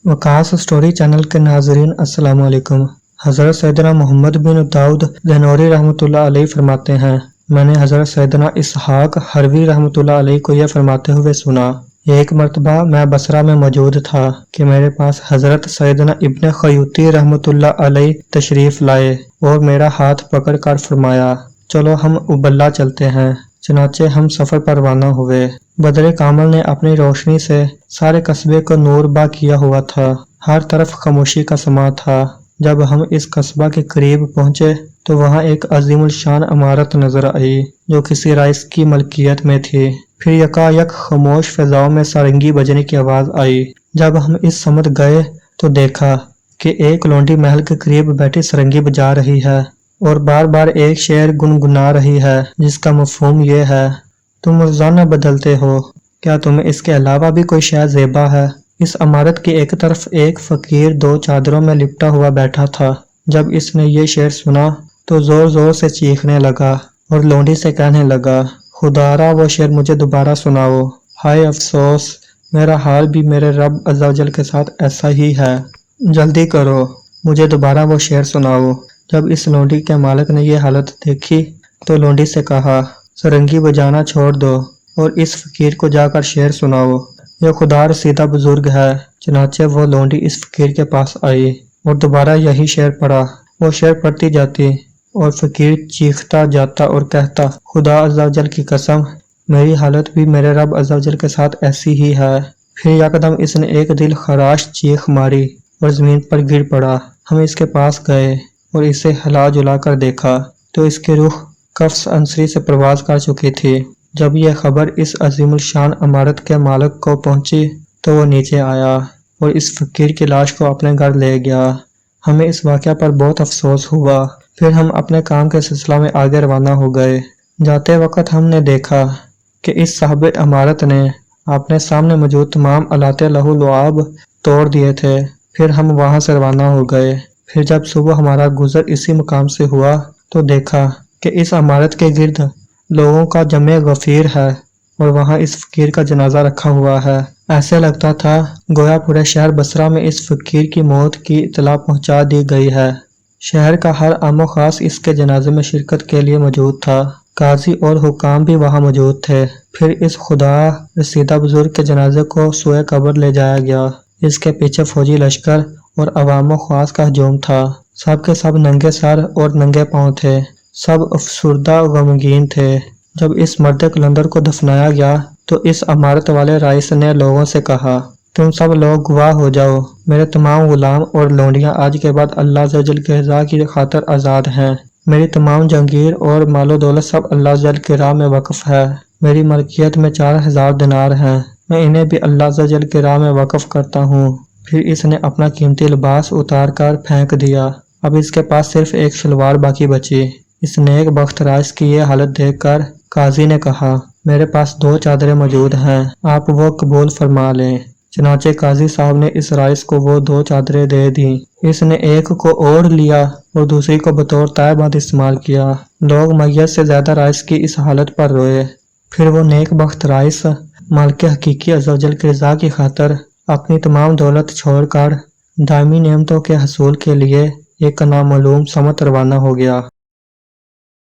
Waqas story channel के नाजरीन अस्सलाम वालेकुम। हज़रत सैयदना मोहम्मद बिन दाऊद ज़नूरी रहमतुल्लाह अलैह फरमाते हैं, मैंने हज़रत सैयदना इसहाक हरवी रहमतुल्लाह अलैह को यह फरमाते हुए सुना, एक मरतबा मैं बसरा में मौजूद था कि मेरे पास हज़रत सैयदना इब्न खयूती रहमतुल्लाह अलैह तशरीफ़ लाए और मेरा हाथ पकड़ कर फरमाया, चलो हम उबल्ला चलते हैं। चनाचे हम सफ़र पर रवाना हुए। बदरे कामल ने अपनी रोशनी से सारे कस्बे को नूरबा किया हुआ था। हर तरफ खामोशी का समा था। जब हम इस कस्बा के करीब पहुंचे तो वहां एक अजीमुल शान इमारत नजर आई जो किसी राइस की मलकियत में थी। फिर यकायक खामोश फिजाओं में सारंगी बजने की आवाज आई। जब हम इस समत गए तो देखा कि एक लौंडी महल के करीब बैठी सारंगी बजा रही है और बार बार एक शेर गुनगुना रही है जिसका मफहूम ये है, तुम रोजाना बदलते हो, क्या तुम्हें इसके अलावा भी कोई शय ज़ेबा है। इस इमारत की एक तरफ एक फकीर दो चादरों में लिपटा हुआ बैठा था। जब इसने ये शेर सुना तो जोर जोर से चीखने लगा और लौंडी से कहने लगा, खुदारा वो शेर मुझे दोबारा सुनाओ। हाय अफसोस, मेरा हाल भी मेरे रब अज़्ज़ा वजल के साथ ऐसा ही है। जल्दी करो, मुझे दोबारा वो शेर सुनाओ। जब इस लौंडी के मालिक ने यह हालत देखी तो लौंडी से कहा, सारंगी बजाना छोड़ दो और इस फकीर को जाकर शेर सुनाओ। यह खुदा रसीदा बुजुर्ग है। चनाचे वो लौंडी इस फकीर के पास आई और दोबारा यही शेर पढ़ा। वो शेर पढ़ती जाती और फकीर चीखता जाता और कहता, खुदा अज़्ज़ा वजल की कसम, मेरी हालत भी मेरे रब अज़्ज़ा वजल के साथ ऐसी ही है। फिर यकदम इसने एक दिल खराश चीख मारी और जमीन पर गिर पड़ा। हम इसके पास गए और इसे हिला जुला कर देखा तो इसकी रूह कफ्स अंसरी से प्रवास कर चुकी थी। जब यह खबर इस अजीमुल शान इमारत के मालिक को पहुंची तो वो नीचे आया और इस फकीर की लाश को अपने घर ले गया। हमें इस वाक़या पर बहुत अफसोस हुआ। फिर हम अपने काम के सिलसिला में आगे रवाना हो गए। जाते वक्त हमने देखा कि इस साहिब इमारत ने अपने सामने मौजूद तमाम अलाते लहू लुआब तोड़ दिए थे। फिर हम वहां से रवाना हो गए। फिर जब सुबह हमारा गुजर इसी मकाम से हुआ तो देखा कि इस इमारत के गिर्द लोगों का जमे गफीर है और वहां इस फकीर का जनाजा रखा हुआ है। ऐसे लगता था गोया पूरे शहर बसरा में इस फकीर की मौत की इतला पहुंचा दी गई है। शहर का हर आमो खास इसके जनाजे में शिरकत के लिए मौजूद था। काजी और हुकाम भी वहां मौजूद थे। फिर इस खुदा रसीदा बुजुर्ग के जनाजे को सुए कब्र ले जाया गया। इसके पीछे फौजी लश्कर और अवामो खास का हजूम था। सब के सब नंगे सर और नंगे पांव थे। सब अफसुर्दा गमगीन थे। जब इस मर्द कलंदर को दफनाया गया तो इस इमारत वाले राइस ने लोगों से कहा, तुम सब लोग गवाह हो जाओ, मेरे तमाम गुलाम और लौंडियां आज के बाद अल्लाह अज़्ज़ा वजल के रज़ा की खातिर आज़ाद हैं। मेरी तमाम जंगीर और मालो दौलत सब अल्लाह अज़्ज़ा वजल के राह में वक्फ है। मेरी मलकियत में 4000 दिनार हैं। मैं इन्हें भी अल्लाह अज़्ज़ा वजल के राह में वक्फ करता हूँ। फिर इसने अपना कीमती लिबास उतार कर फेंक दिया। अब इसके पास सिर्फ एक शलवार बाकी बची। इस नेक बख्त राइस की ये हालत देखकर काजी ने कहा, मेरे पास 2 चादरें मौजूद हैं, आप वो कबूल फरमा लें। चनाचे काजी साहब ने इस राइस को वो 2 चादरें दे दी। इसने एक को ओढ़ लिया और दूसरी को बतौर तायबाद इस्तेमाल किया। लोग मैयत से ज्यादा राइस की इस हालत पर रोए। फिर वो नेक बख्त राइस मालिक हकीकी अज़्ज़ा वजल की रज़ा की खातिर अपनी तमाम दौलत छोड़कर दायमी नेमतों के हसूल के लिए एक नामालूम समत रवाना हो गया।